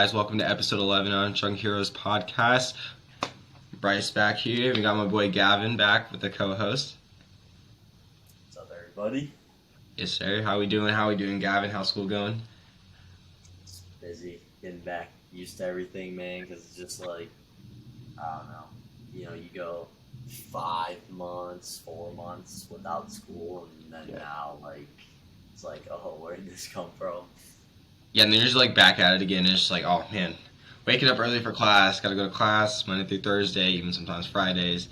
guys? Welcome to episode 11 on Unstrung Heroes podcast. Bryce back here. We got my boy Gavin back with the co-host. What's up, everybody? Yes, sir. How we doing? Gavin? How's school going? It's busy, getting back used to everything, man, because it's just like, I don't know. You go 5 months, 4 months without school, and then now, it's like, oh, where did this come from? Yeah, and then you're just like back at it again. It's just like, oh man, waking up early for class. Got to go to class Monday through Thursday, even sometimes Fridays.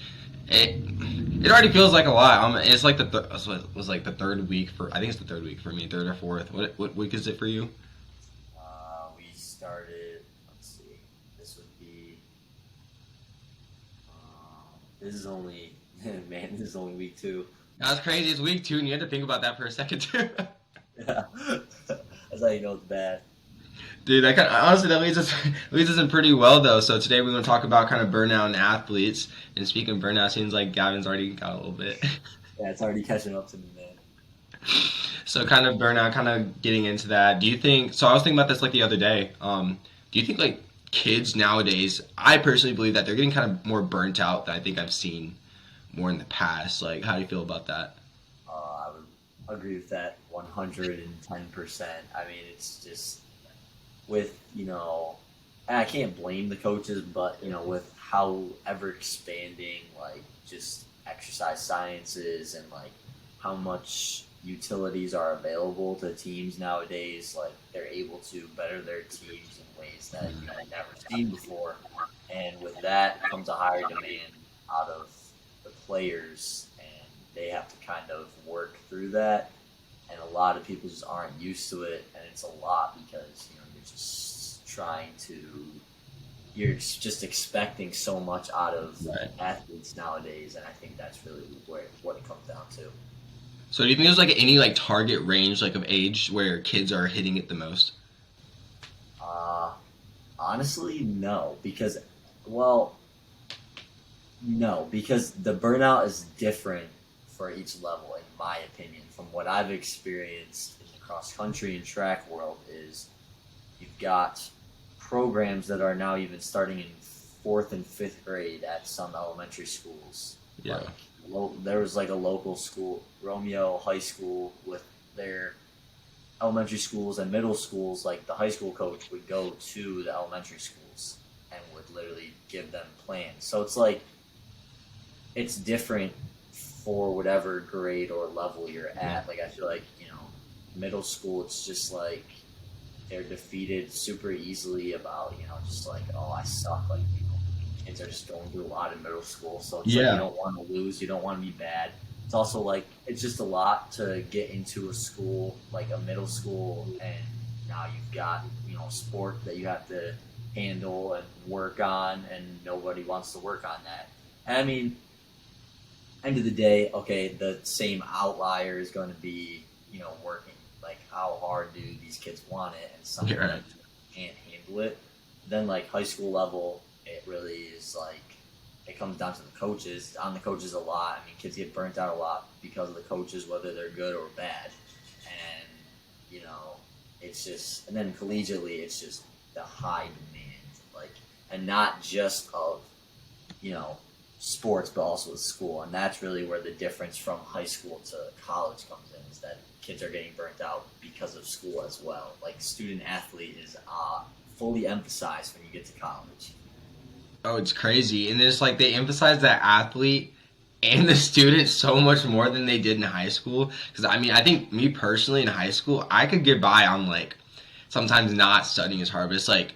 It already feels like a lot. It's like was like the third week for. I think it's the third week for me, third or fourth. What week is it for you? We started, let's see, this would be, this is only, man, this is only week 2. That's crazy. It's week 2, and you had to think about that for a second too. Yeah, that's how you know it's bad. Dude, honestly, that leads us in pretty well though. So today we're going to talk about kind of burnout and athletes. And speaking of burnout, seems like Gavin's already got a little bit. Yeah, it's already catching up to me, man. So kind of burnout, kind of getting into that. Do you think? So I was thinking about this like the other day. Do you think like kids nowadays? I personally believe that they're getting kind of more burnt out than I think I've seen more in the past. Like, how do you feel about that? I would agree with that 110%. I mean, it's just with, and I can't blame the coaches, but, with how ever expanding, like, just exercise sciences and, like, how much utilities are available to teams nowadays, like, they're able to better their teams in ways that, I've never seen before. And with that comes a higher demand out of the players, and they have to kind of work through that. And a lot of people just aren't used to it, and it's a lot because you're just expecting so much out of athletes nowadays, and I think that's really what it comes down to. So do you think there's like any like target range like of age where kids are hitting it the most? Honestly, no, because the burnout is different for each level, in my opinion. From what I've experienced in the cross country and track world is you've got programs that are now even starting in 4th and 5th grade at some elementary schools. Yeah. There was like a local school, Romeo High School, with their elementary schools and middle schools. Like the high school coach would go to the elementary schools and would literally give them plans. So it's like, it's different for whatever grade or level you're at. Like I feel like, middle school, it's just like they're defeated super easily about, just like, oh, I suck. Like, kids are just going through a lot in middle school. So it's like you don't want to lose, you don't want to be bad. It's also like it's just a lot to get into a school, like a middle school, and now you've got, sport that you have to handle and work on, and nobody wants to work on that. And I mean, end of the day, okay, the same outlier is going to be, working. Like, how hard do these kids want it? And some of them can't handle it. Then, like, high school level, it really is like, it comes down to the coaches. On the coaches a lot. I mean, kids get burnt out a lot because of the coaches, whether they're good or bad. And, it's just, and then collegiately, it's just the high demand. Like, and not just of, sports, but also with school. And that's really where the difference from high school to college comes in, is that kids are getting burnt out because of school as well. Like, student athlete is fully emphasized when you get to college. Oh, it's crazy. And it's like they emphasize that athlete and the student so much more than they did in high school. Because, I mean, I think me personally in high school, I could get by on, like, sometimes not studying as hard. But it's like,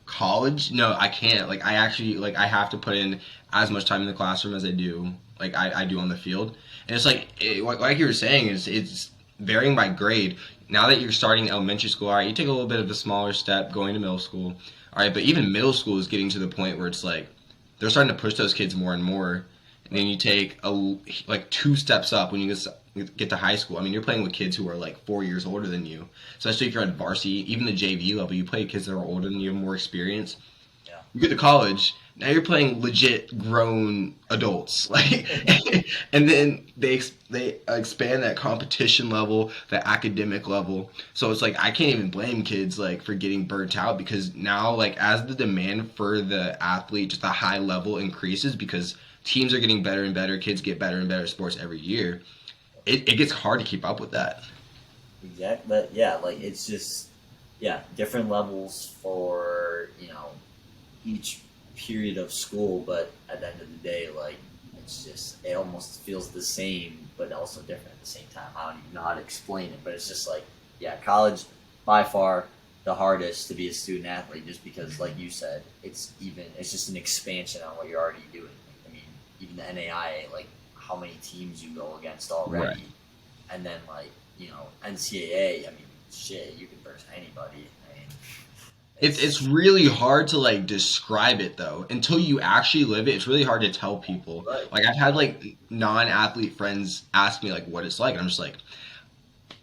college? No, I can't. Like, I actually, like, I have to put in as much time in the classroom as I do, like, I do on the field. And it's like, like you were saying, it's varying by grade. Now that you're starting elementary school, all right, you take a little bit of a smaller step going to middle school. All right, but even middle school is getting to the point where it's like they're starting to push those kids more and more. And then you take like 2 steps up when you get to high school. I mean, you're playing with kids who are like 4 years older than you. Especially if you're at varsity, even the JV level, you play with kids that are older than you, have more experience. Yeah. You get to college, now you're playing legit grown adults, like, and then they expand that competition level, that academic level. So it's like I can't even blame kids like for getting burnt out because now like as the demand for the athlete, just the high level increases because teams are getting better and better, kids get better and better at sports every year. It gets hard to keep up with that. Exactly. But yeah, like it's just yeah, different levels for each period of school, but at the end of the day, like it's just it almost feels the same, but also different at the same time. I don't even know how to explain it, but it's just like yeah, college by far the hardest to be a student athlete, just because, like you said, it's just an expansion on what you're already doing. I mean, even the NAIA, like how many teams you go against Right. already, and then like NCAA. I mean, shit, you can verse anybody. I mean, It's it's really hard to like describe it though until you actually live it. It's really hard to tell people. right. Like I've had like non-athlete friends ask me like what it's like, and I'm just like,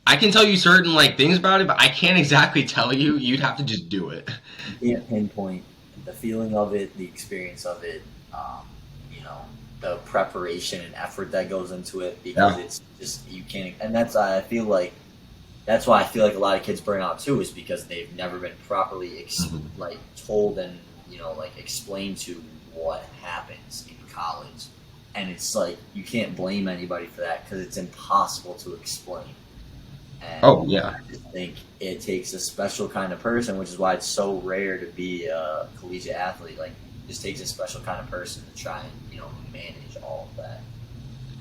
I can tell you certain like things about it, but I can't exactly tell you. You'd have to just do it. You can't pinpoint the feeling of it, the experience of it, um, you know, the preparation and effort that goes into it because Yeah. it's just you can't. And I feel like that's why I feel like a lot of kids burn out too, is because they've never been properly Mhm. like told and like explained to what happens in college, and it's like you can't blame anybody for that because it's impossible to explain. And Oh yeah. I just think it takes a special kind of person, which is why it's so rare to be a collegiate athlete. Like, it just takes a special kind of person to try and manage all of that.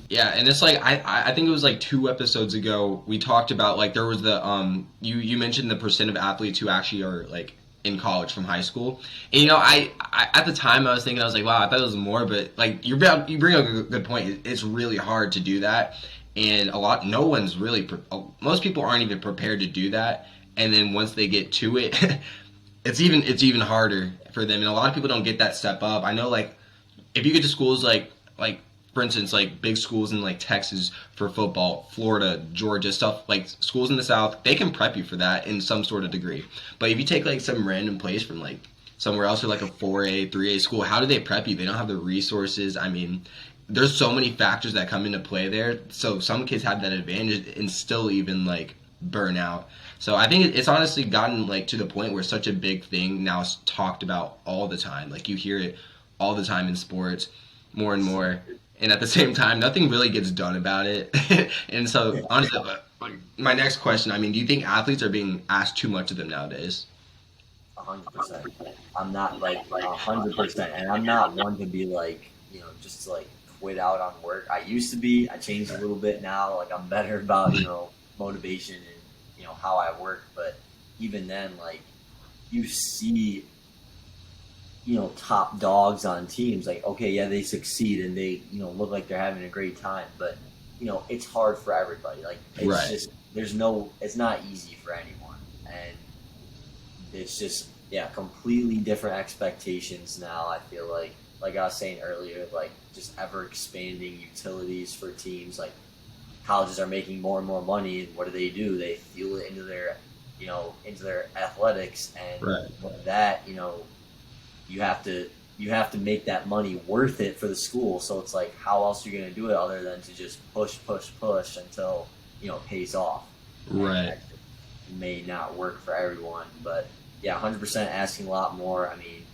Yeah, and it's like I think it was like 2 episodes ago we talked about like there was the you mentioned the percent of athletes who actually are like in college from high school, and I at the time I was thinking I was like wow I thought it was more, but like you bring up a good point. It's really hard to do that, and no one's really most people aren't even prepared to do that, and then once they get to it, it's even harder for them, and a lot of people don't get that step up. I know like if you get to schools like for instance like big schools in like Texas for football, Florida, Georgia, stuff like schools in the South, they can prep you for that in some sort of degree. But if you take like some random place from like somewhere else or like a 4A, 3A school, how do they prep you? They don't have the resources. I mean, there's so many factors that come into play there. So some kids have that advantage and still even like burn out. So I think it's honestly gotten like to the point where such a big thing now is talked about all the time. Like you hear it all the time in sports, more and more. And at the same time, nothing really gets done about it. And so, Yeah, honestly, like, my next question, I mean, do you think athletes are being asked too much of them nowadays? 100%. I'm not like 100%, and I'm not one to be like just to, like quit out on work. I used to be. I changed a little bit now. Like I'm better about motivation and how I work. But even then, like you see top dogs on teams, like okay, yeah, they succeed and they look like they're having a great time, but it's hard for everybody. Like it's Right. just it's not easy for anyone, and it's just yeah, completely different expectations now. I feel like I was saying earlier, like just ever expanding utilities for teams. Like colleges are making more and more money, and what do? They fuel it into their into their athletics, and Right. with that you have to make that money worth it for the school. So it's like, how else are you going to do it other than to just push until it pays off? And Right. that may not work for everyone, but yeah, 100% asking a lot more. I mean,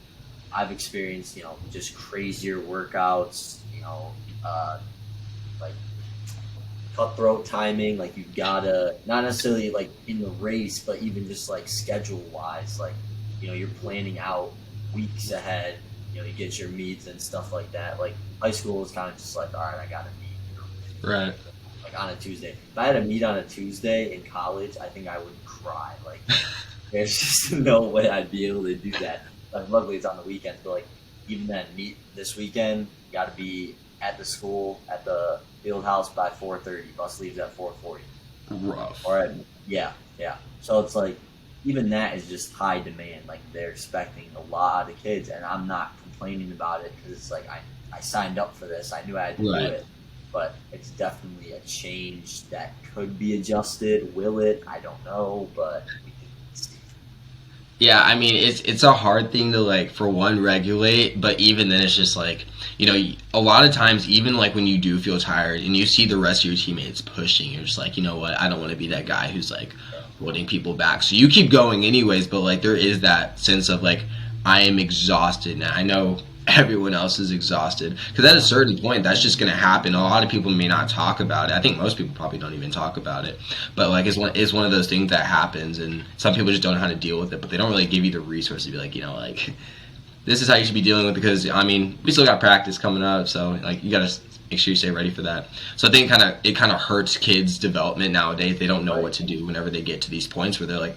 I've experienced just crazier workouts. Like cutthroat timing. Like you gotta not necessarily like in the race, but even just like schedule wise, like you're planning out weeks ahead. You get your meets and stuff like that. Like high school is kind of just like, all right, I got to meet. Right. Like on a Tuesday. If I had a meet on a Tuesday in college, I think I would cry. Like there's just no way I'd be able to do that. Like, luckily, it's on the weekends, but like even then, meet this weekend, got to be at the school at the field house by 4:30. Bus leaves at 4:40. Rough. Or yeah, yeah. So it's like even that is just high demand. Like they're expecting a lot of the kids, and I'm not complaining about it because it's like I signed up for this. I knew I had to do Right. it, but it's definitely a change that could be adjusted. Will it? I don't know, but we can see. Yeah, I mean it's a hard thing to like for one regulate, but even then it's just like a lot of times even like when you do feel tired and you see the rest of your teammates pushing, you're just like, you know what, I don't want to be that guy who's like holding people back. So you keep going anyways, but like there is that sense of like I am exhausted now. I know everyone else is exhausted because at a certain point that's just going to happen. A lot of people may not talk about it. I think most people probably don't even talk about it, but like it's one of those things that happens, and some people just don't know how to deal with it, but they don't really give you the resources to be like, like this is how you should be dealing with it, because I mean we still got practice coming up, so like you got to make sure you stay ready for that. So I think it kind of hurts kids development nowadays. They don't know Right. what to do whenever they get to these points where they're like,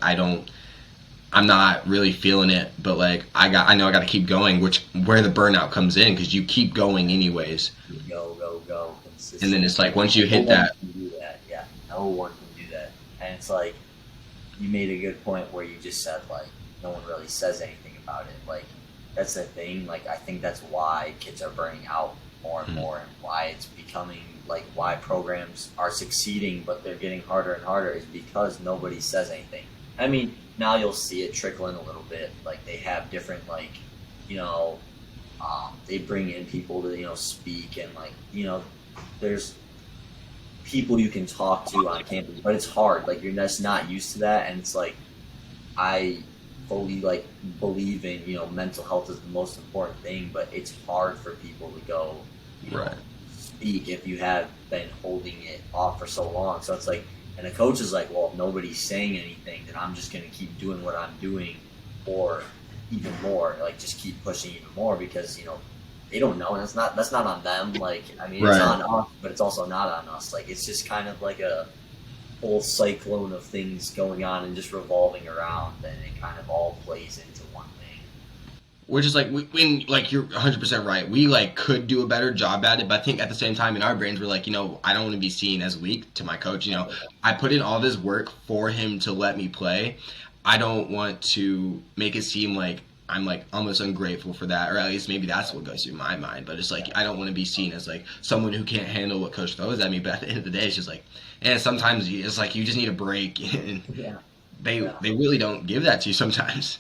I'm not really feeling it, but like I know I got to keep going, which where the burnout comes in because you keep going anyways, Go, go, go and then it's consistently. like once you No hit one that, can do that. Yeah, no one can do that. And it's like you made a good point where you just said like no one really says anything about it. Like that's the thing. Like I think that's why kids are burning out more and more, and why it's becoming like why programs are succeeding, but they're getting harder and harder is because nobody says anything. I mean, now you'll see it trickling a little bit. Like they have different like, you know, they bring in people to speak and like there's people you can talk to on campus, but it's hard. Like you're just not used to that, and it's like I fully like believe in mental health is the most important thing, but it's hard for people to go right. speak if you have been holding it off for so long. So it's like, and the coach is like, well, if nobody's saying anything, then I'm just going to keep doing what I'm doing, or even more, like just keep pushing even more because they don't know, and that's not on them. Like I mean, it's Right. on us, but it's also not on us. Like it's just kind of like a whole cyclone of things going on and just revolving around, and it kind of all plays into one thing. Which is like when like you're 100% right. We like could do a better job at it, but I think at the same time in our brains we're like, I don't want to be seen as weak to my coach. I put in all this work for him to let me play. I don't want to make it seem like I'm like almost ungrateful for that, or at least maybe that's what goes through my mind. But it's like I don't want to be seen as like someone who can't handle what coach throws at me. But at the end of the day, it's just like, and sometimes it's like you just need a break, and Yeah, yeah. they really don't give that to you sometimes.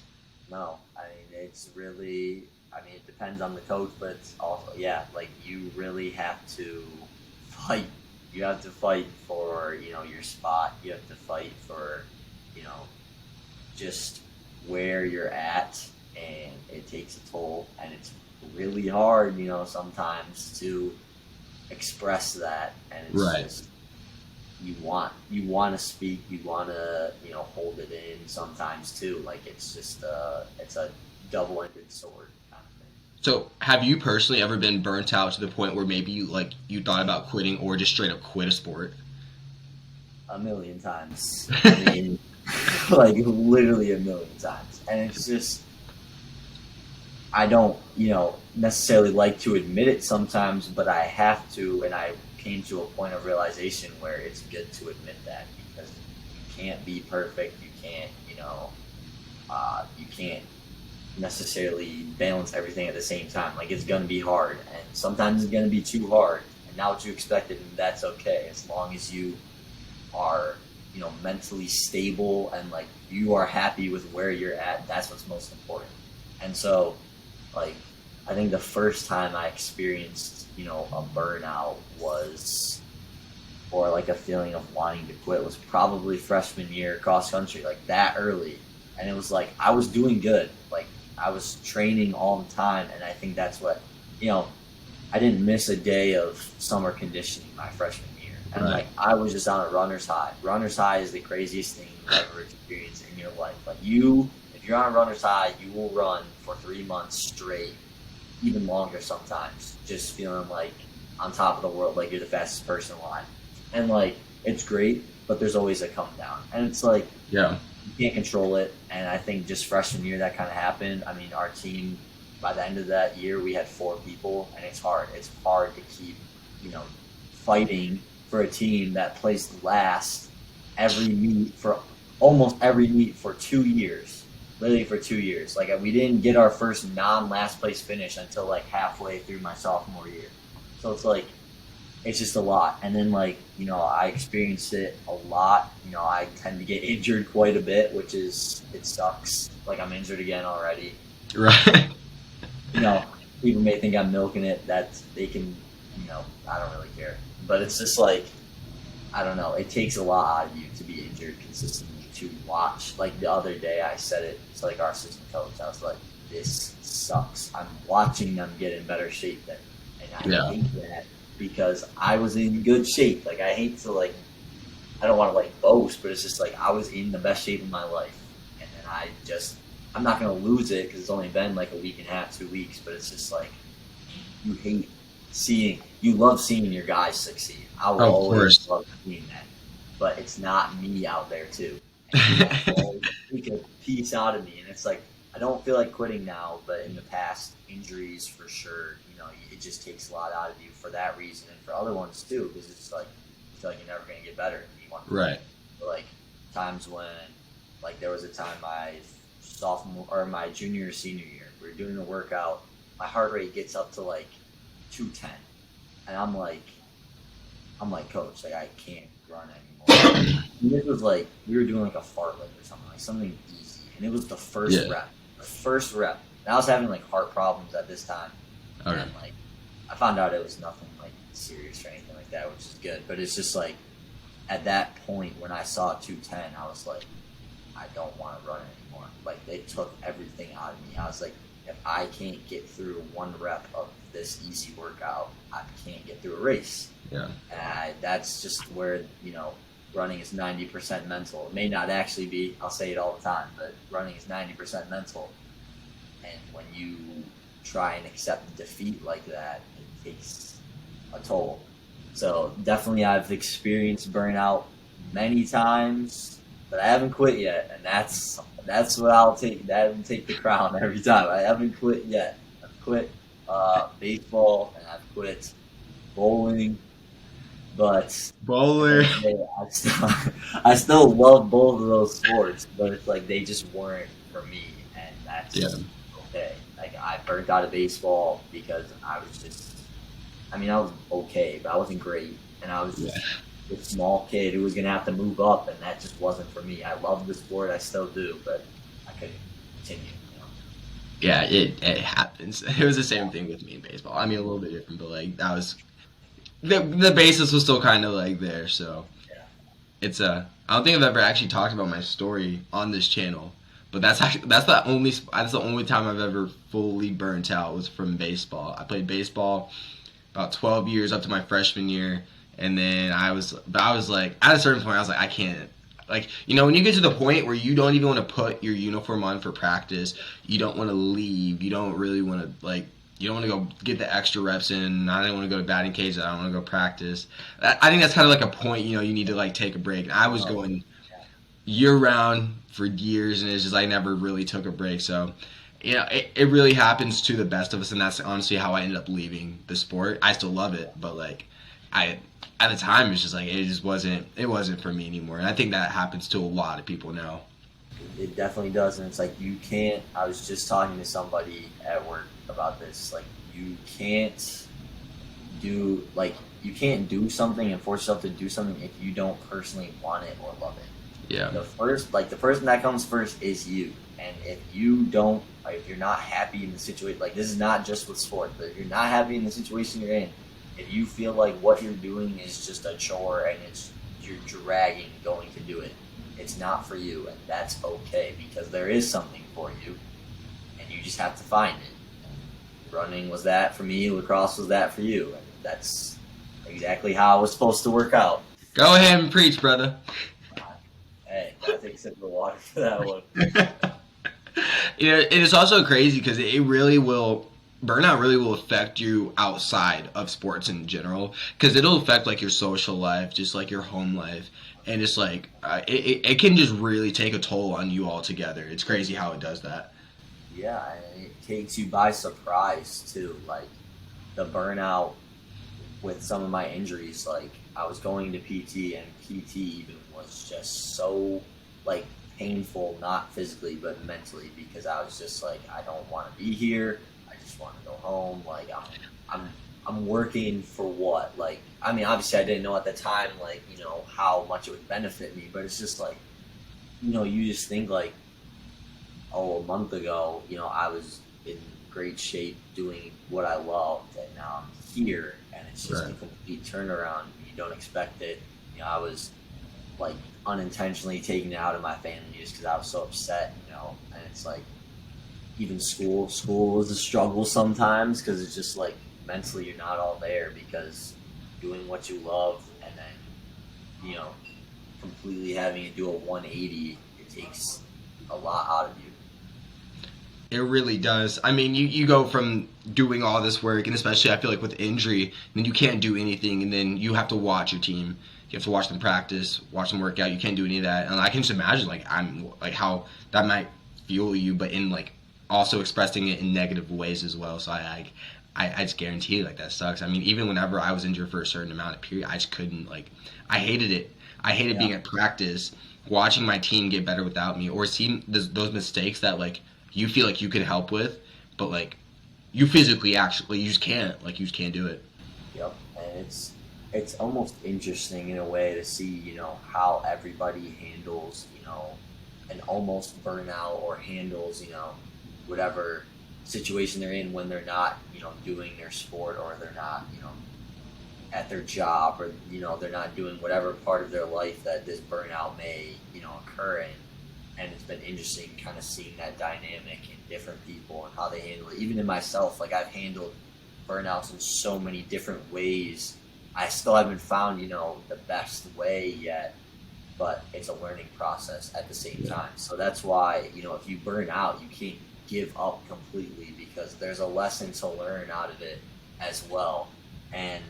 No, I mean it's really. I mean it depends on the coach, but it's also yeah, like you really have to fight. You have to fight for your spot. You have to fight for you know just where you're at, and it takes a toll, and it's really hard sometimes to express that, and it's Right. just you want to speak, you want to hold it in sometimes too. Like it's just it's a double-ended sword kind of thing. So, have you personally ever been burnt out to the point where maybe you thought about quitting or just straight up quit a sport? A million times. I mean, like literally a million times, and it's just I don't necessarily like to admit it sometimes, but I have to, and I came to a point of realization where it's good to admit that because you can't be perfect. You can't you can't necessarily balance everything at the same time. Like it's gonna be hard, and sometimes it's gonna be too hard, and not what you expected, and that's okay as long as you are mentally stable and like you are happy with where you're at. That's what's most important. And so, like, I think the first time I experienced a burnout was or like a feeling of wanting to quit was probably freshman year cross country, like that early. And it was like I was doing good, like I was training all the time, and I think that's what you know I didn't miss a day of summer conditioning my freshman year, and Right. like I was just on a runner's high. Runner's high is the craziest thing you ever experience in your life. Like if you're on a runner's high, you will run for 3 months straight, even longer sometimes, just feeling like on top of the world, like you're the fastest person alive, and like it's great, but there's always a come down, and it's like Yeah. you can't control it. And I think just freshman year that kind of happened. I mean, our team by the end of that year we had 4 people, and it's hard. It's hard to keep fighting for a team that placed last every meet for almost every meet for 2 years, literally for 2 years. Like we didn't get our first non last place finish until like halfway through my sophomore year. So it's like it's just a lot. And then like, I experienced it a lot. I tend to get injured quite a bit, which is it sucks. Like I'm injured again already. Right. You know, People may think I'm milking it. That they can, I don't really care. But it's just like I don't know. It takes a lot out of you to be injured consistently to watch. Like the other day, I said it to like our assistant coach. I was like, "This sucks. I'm watching them get in better shape than, and I Yeah. hate that because I was in good shape. Like I hate to like, I don't want to like boast, but it's just like I was in the best shape of my life, and then I'm not gonna lose it because it's only been like a week and a half, 2 weeks. But it's just like you hate you love seeing your guys succeed. I will Oh, of always course. love seeing that. But it's not me out there too. And you have to always take a piece out of me. And it's like I don't feel like quitting now, but in the past, injuries for sure, it just takes a lot out of you for that reason and for other ones too, because it's like you feel like you're never gonna get better and you want to quit. Right. But like times when like there was a time my sophomore or my junior or senior year, we were doing a workout, my heart rate gets up to like 210. And I'm like, coach, like I can't run anymore. And this was like we were doing like a fartlek or something, like something easy. And it was the first Yeah. rep. The first rep. And I was having like heart problems at this time. Okay. And like I found out it was nothing like serious or anything like that, which is good. But it's just like at that point when I saw 210, I was like, I don't want to run anymore. Like they took everything out of me. I was like, if I can't get through one rep of this easy workout, I can't get through a race. Yeah. And that's just where running is 90% mental. It may not actually be. I'll say it all the time, but running is 90% mental. And when you try and accept defeat like that, it takes a toll. So definitely, I've experienced burnout many times, but I haven't quit yet, and that's what I'll take. That will take the crown every time. I haven't quit yet. I've quit baseball and I've quit bowling, but at the Bowler. end of the day, I still love both of those sports, but it's like they just weren't for me, and Yeah. that's okay. Like I burnt out of baseball because I was just I mean, I was okay, but I wasn't great, and I was Yeah. just a small kid who was gonna have to move up, and that just wasn't for me. I love the sport, I still do, but I couldn't continue. Yeah, it happens. It was the same thing with me in baseball. I mean, a little bit different, but like that was the basis was still kind of like there. So Yeah, it's I don't think I've ever actually talked about my story on this channel, but that's the only time I've ever fully burnt out was from baseball. I played baseball about 12 years up to my freshman year, and then I was like at a certain point I was like I can't. Like, when you get to the point where you don't even want to put your uniform on for practice, you don't want to leave, you don't really want to, like, you don't want to go get the extra reps in. I don't want to go to batting cage. I don't want to go practice. I think that's kind of like a point, you need to, like, take a break. And I was oh, going yeah, year round for years, and it's just I never really took a break. So, it really happens to the best of us, and that's honestly how I ended up leaving the sport. I still love it, but like, I at the time it's just like it wasn't for me anymore, and I think that happens to a lot of people now. it definitely does, and it's like you can't. I was just talking to somebody at work about this. Like, you can't you can't do something and force yourself to do something if you don't personally want it or love it. Yeah, The person that comes first is you. And if you don't, like, if you're not happy in the situation, like this is not just with sports, but if you're not happy in the situation you're in, if you feel like what you're doing is just a chore and you're dragging going to do it, it's not for you, and that's okay because there is something for you, and you just have to find it. And running was that for me, lacrosse was that for you, and that's exactly how it was supposed to work out. go ahead and preach, brother. Hey, gotta take a sip of water for that one. It is also crazy because it really will. Burnout really will affect you outside of sports in general because it'll affect like your social life, just like your home life, and it's like it can just really take a toll on you altogether. It's crazy how it does that. Yeah, and it takes you by surprise too. Like the burnout with some of my injuries. Like I was going to PT, and PT even was just so like painful, not physically but mentally, because I was just like, I don't want to be here. I just want to go home. Like I'm working for what? Like I mean, obviously I didn't know at the time, like, how much it would benefit me, but it's just like, you just think like, oh, a month ago, I was in great shape doing what I loved, and now I'm here, and it's just a Right. complete turnaround. You don't expect it. I was like unintentionally taken out of my family just because I was so upset, and it's like even school was a struggle sometimes because it's just like mentally you're not all there because doing what you love and then completely having to do a 180, it takes a lot out of you. It really does. I mean, you go from doing all this work, and especially I feel like with injury, then you can't do anything, and then you have to watch your team. You have to watch them practice, watch them work out. You can't do any of that, and I can just imagine like how that might fuel you, but in like also expressing it in negative ways as well. So I just guarantee you, like that sucks. I mean, even whenever I was injured for a certain amount of period, I just couldn't like. I hated it. I hated Yeah. being at practice, watching my team get better without me, or seeing those mistakes that like you feel like you could help with, but like you physically actually you just can't do it. Yep. And it's almost interesting in a way to see, how everybody handles, an almost burnout or handles, whatever situation they're in when they're not, doing their sport or they're not, at their job or, they're not doing whatever part of their life that this burnout may, occur in. And it's been interesting kind of seeing that dynamic in different people and how they handle it. Even in myself, like I've handled burnouts in so many different ways. I still haven't found, the best way yet, but it's a learning process at the same time. So that's why, if you burn out, you can't give up completely because there's a lesson to learn out of it as well. And,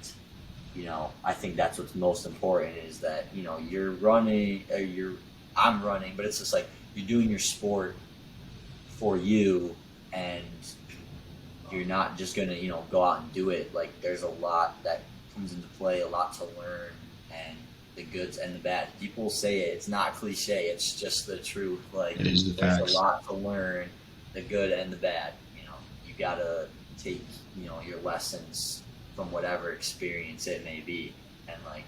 I think that's what's most important is that, you're running or I'm running, but it's just like you're doing your sport for you and you're not just gonna go out and do it. Like there's a lot that comes into play, a lot to learn, and the goods and the bad. People say it, it's not cliche, it's just the truth. Like It is the there's a facts. lot to learn, the good and the bad. You gotta take your lessons from whatever experience it may be. And like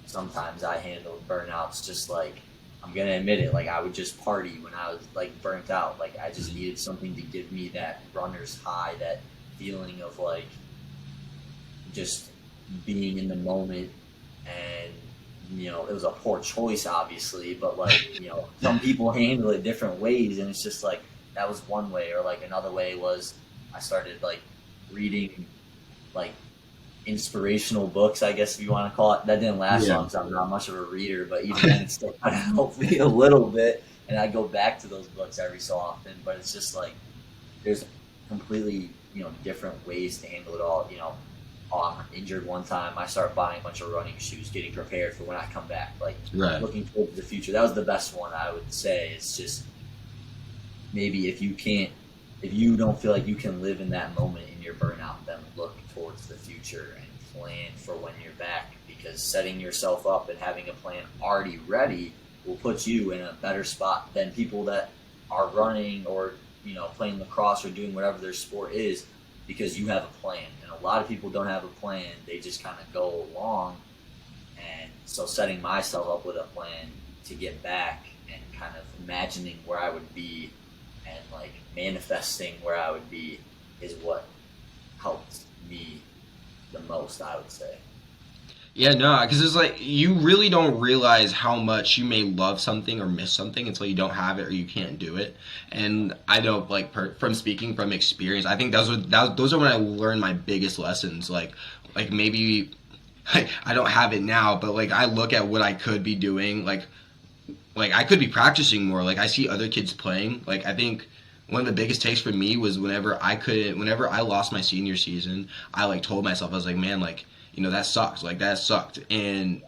sometimes I handled burnouts just like I'm gonna admit it, like I would just party when I was like burnt out. Like I just needed something to give me that runner's high, that feeling of like just being in the moment. And it was a poor choice obviously, but like some people handle it different ways, and it's just like that was one way. Or like another way was I started like reading like inspirational books, I guess if you want to call it. That didn't last Yeah. long because I'm not much of a reader, but even then it still kind of helped me a little bit. And I go back to those books every so often, but it's just like there's completely different ways to handle it all. Oh, I'm injured one time, I start buying a bunch of running shoes, getting prepared for when I come back, like Right. looking towards the future. That was the best one I would say. It's just maybe if you don't feel like you can live in that moment in your burnout, then look towards the future and plan for when you're back, because setting yourself up and having a plan already ready will put you in a better spot than people that are running or playing lacrosse or doing whatever their sport is, because you have a plan. And a lot of people don't have a plan, they just kind of go along. And so setting myself up with a plan to get back and kind of imagining where I would be and like manifesting where I would be is what helped me the most, I would say. Yeah, no, because it's like you really don't realize how much you may love something or miss something until you don't have it or you can't do it. And I know, like, from speaking from experience, I think those are when I learned my biggest lessons. Like maybe I don't have it now, but like I look at what I could be doing, like I could be practicing more. Like I see other kids playing. Like I think one of the biggest takes for me was whenever I lost my senior season, I like told myself I was like, man, like that sucks. Like that sucked, and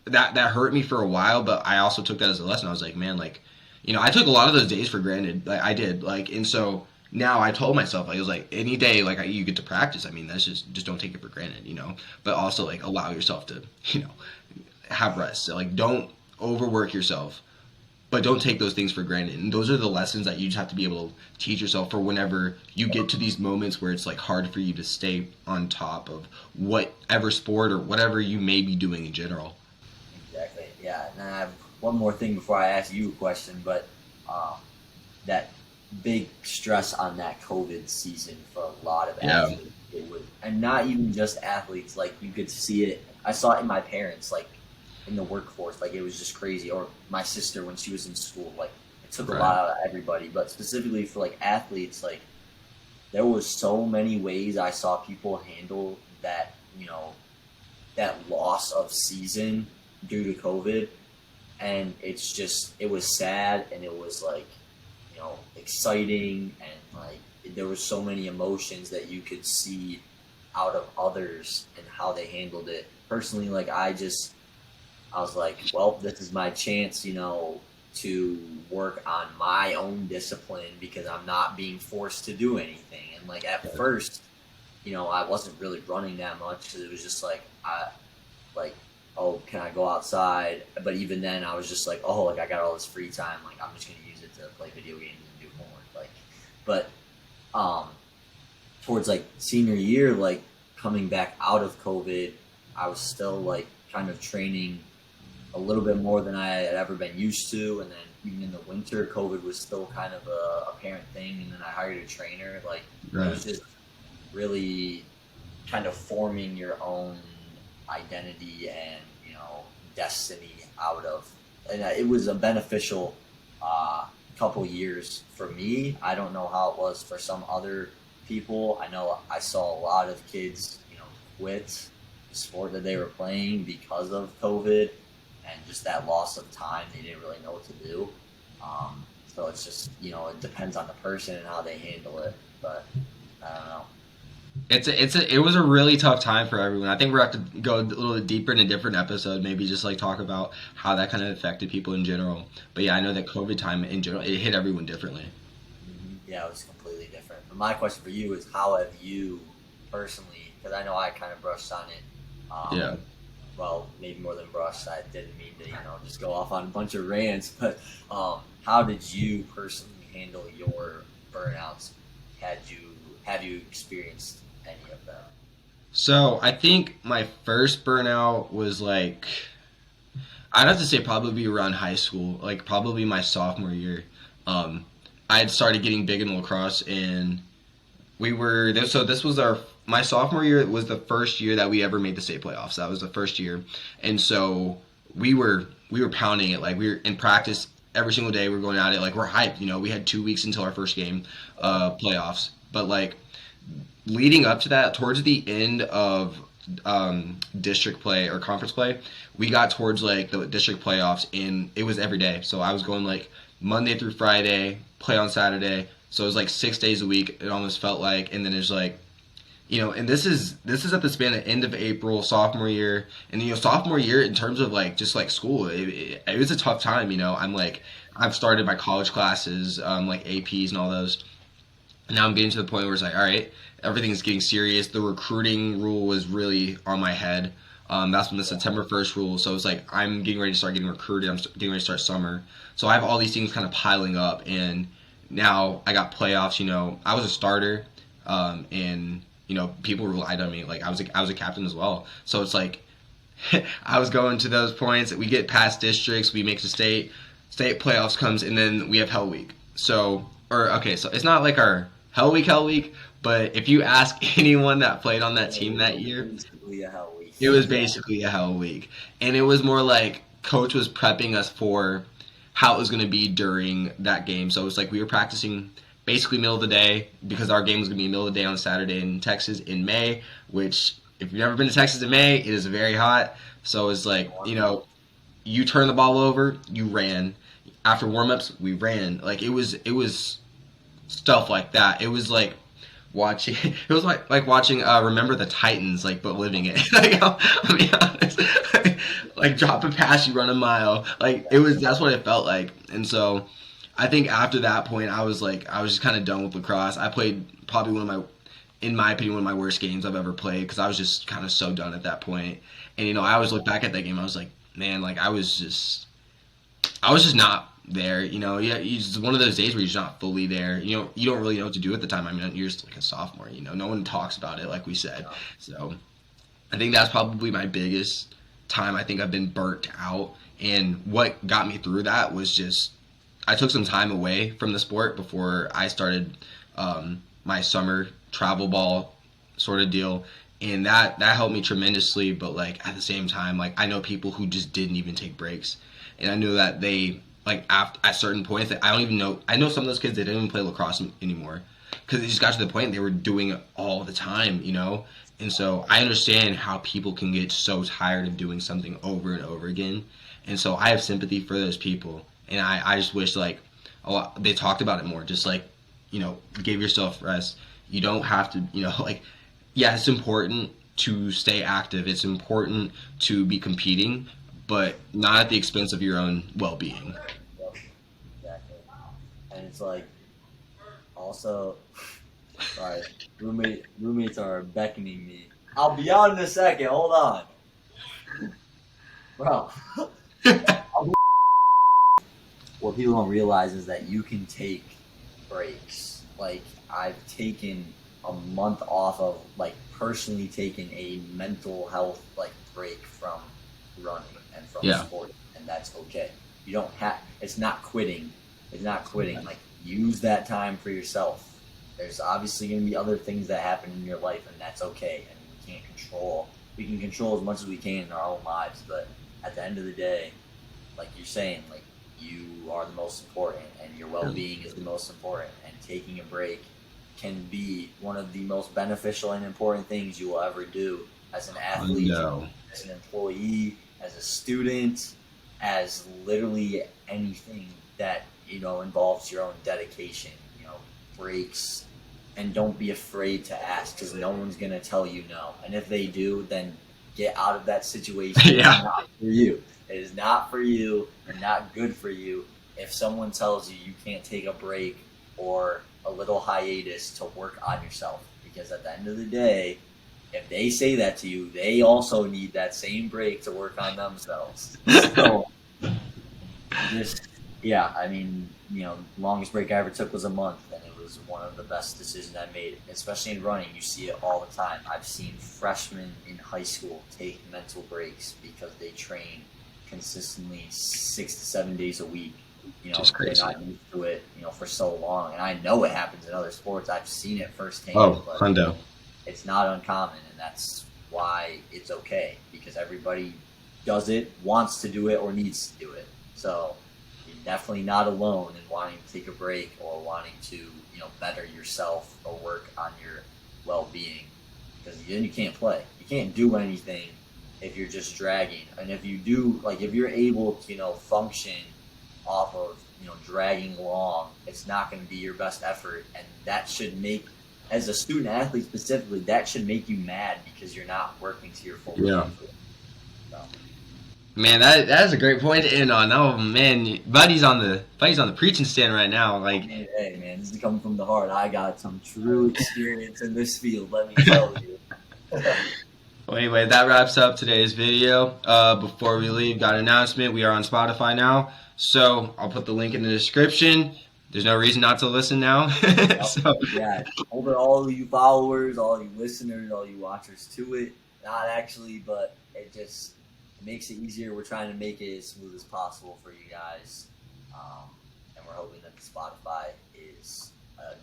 that hurt me for a while. But I also took that as a lesson. I was like, man, like I took a lot of those days for granted. Like I did. Like and so now I told myself like, it was like any day like you get to practice. I mean that's just don't take it for granted. But also like allow yourself to have rest. So, like don't overwork yourself but don't take those things for granted. And those are the lessons that you just have to be able to teach yourself for whenever you get to these moments where it's like hard for you to stay on top of whatever sport or whatever you may be doing in general. Exactly. Yeah. And I have one more thing before I ask you a question, but um, that big stress on that COVID season for a lot of Yeah. athletes. It was, and not even just athletes. Like you could see it. I saw it in my parents, like in the workforce. Like it was just crazy. Or my sister when she was in school. Like it took a Right. lot out of everybody. But specifically for like athletes, like there was so many ways I saw people handle that. That loss of season due to COVID, and it was sad, and it was like exciting, and like there was so many emotions that you could see out of others and how they handled it. Personally, like I was like, well, this is my chance, to work on my own discipline because I'm not being forced to do anything. And like at first, I wasn't really running that much because it was just like like, oh, can I go outside? But even then, I was just like, oh, like I got all this free time, like I'm just gonna use it to play video games and do homework. Like, but um, towards like senior year, like coming back out of COVID, I was still like kind of training a little bit more than I had ever been used to. And then even in the winter, COVID was still kind of a apparent thing. And then I hired a trainer. Like it Right. was just really kind of forming your own identity and destiny out of, and it was a beneficial couple years for me. I don't know how it was for some other people. I know I saw a lot of kids quit the sport that they were playing because of COVID and just that loss of time. They didn't really know what to do. So it's just it depends on the person and how they handle it, but I don't know. It was a really tough time for everyone. I think we're going to have to go a little bit deeper in a different episode, maybe just like talk about how that kind of affected people in general. But yeah, I know that COVID time in general, it hit everyone differently. Yeah, it was completely different. But my question for you is, how have you personally? Because I know I kind of brushed on it. Yeah. Well, maybe more than brushed. I didn't mean to, just go off on a bunch of rants. But how did you personally handle your burnouts? Have you experienced any of them? So I think my first burnout was like, I'd have to say probably around high school, like probably my sophomore year. Um, I had started getting big in lacrosse, and so this was our my sophomore year was the first year that we ever made the state playoffs. That was the first year, and so we were pounding it. Like we were in practice every single day. We are going at it like we're hyped. We had 2 weeks until our first game, playoffs. But like leading up to that, towards the end of district play or conference play, we got towards like the district playoffs, and it was every day. So I was going like Monday through Friday, play on Saturday. So it was like 6 days a week. It almost felt like, and then it's like, and this is at the span of end of April, sophomore year, and sophomore year in terms of like just like school, it was a tough time. I'm like, I've started my college classes, like APs and all those. Now I'm getting to the point where it's like, all right, everything's getting serious. The recruiting rule was really on my head. That's when the September 1st rule. So it's like I'm getting ready to start getting recruited. Getting ready to start summer. So I have all these things kind of piling up, and now I got playoffs. I was a starter, and people relied on me. Like I was a captain as well. So it's like I was going to those points. We get past districts, we make the state playoffs comes, and then we have Hell Week. So it's not like our Hell Week, but if you ask anyone that played on that team that year, Basically a hell week. it was basically a Hell Week, and it was more like coach was prepping us for how it was going to be during that game. So it was like we were practicing basically middle of the day because our game was going to be middle of the day on Saturday in Texas in May, which if you've never been to Texas in May, it is very hot. So it's like, you turn the ball over, you ran. After warm-ups, we ran. Like it was stuff like that. It was like watching it was like watching Remember the Titans, like but living it. Like I'll be honest. Like drop a pass, you run a mile. Like that's what it felt like. And so I think after that point I was just kind of done with lacrosse. I played probably in my opinion, one of my worst games I've ever played because I was just kind of so done at that point. And I always look back at that game. I was like, man, like I was just not there. Yeah, it's one of those days where you're just not fully there. You don't really know what to do at the time. I mean, you're just like a sophomore. No one talks about it, like we said. So I think that's probably my biggest time. I think I've been burnt out, and what got me through that was just I took some time away from the sport before I started my summer travel ball sort of deal, and that helped me tremendously. But like at the same time, like I know people who just didn't even take breaks, and I knew that they like at certain points that I don't even know. I know some of those kids, they didn't even play lacrosse anymore because it just got to the point they were doing it all the time. And so I understand how people can get so tired of doing something over and over again. And so I have sympathy for those people. And I just wish like they talked about it more. Just like, give yourself rest. You don't have to, like, yeah, it's important to stay active. It's important to be competing, but not at the expense of your own well-being. Yep, exactly. And it's like also, sorry, roommates are beckoning me. I'll be out in a second. Hold on, bro. What people don't realize is that you can take breaks. Like I've taken a month off of like personally taken a mental health like break from running and from sport, and that's okay. You don't have. It's not quitting. It's not quitting. Like use that time for yourself. There's obviously going to be other things that happen in your life, and that's okay. And we can't control. We can control as much as we can in our own lives, but at the end of the day, like you're saying, like you are the most important, and your well-being is the most important. And taking a break can be one of the most beneficial and important things you will ever do as an athlete, as an employee, as a student, as literally anything that involves your own dedication. Breaks, and don't be afraid to ask because no one's gonna tell you no. And if they do, then get out of that situation. Yeah. It's not for you. It is not for you and not good for you. If someone tells you you can't take a break or a little hiatus to work on yourself, because at the end of the day, if they say that to you, they also need that same break to work on themselves. So, I mean, longest break I ever took was a month, and it was one of the best decisions I made, especially in running. You see it all the time. I've seen freshmen in high school take mental breaks because they train consistently 6 to 7 days a week. Just crazy. They're not used to it, for so long. And I know it happens in other sports. I've seen it firsthand. But hundo. It's not uncommon, and that's why it's okay, because everybody does it, wants to do it, or needs to do it. So you're definitely not alone in wanting to take a break or wanting to, better yourself or work on your well-being, because then you can't play. You can't do anything if you're just dragging. And if you do, like if you're able to, function off of, dragging along, it's not going to be your best effort. And that should make, as a student athlete specifically, that should make you mad because you're not working to your full potential. So. Man, that is a great point to end on. Oh man, buddy's on the preaching stand right now. Like, hey man, this is coming from the heart. I got some true experience in this field. Let me tell you. Well, anyway, that wraps up today's video. Before we leave, got an announcement. We are on Spotify now, so I'll put the link in the description. There's no reason not to listen now. So. Yeah, over all of you followers, all you listeners, all you watchers to it. Not actually, but it just makes it easier. We're trying to make it as smooth as possible for you guys, and we're hoping that the Spotify is a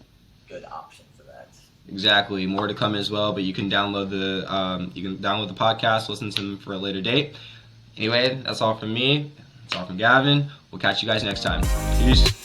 good option for that. Exactly. More to come as well, but you can download the podcast, listen to them for a later date. Anyway, that's all from me. That's all from Gavin. We'll catch you guys next time. Peace.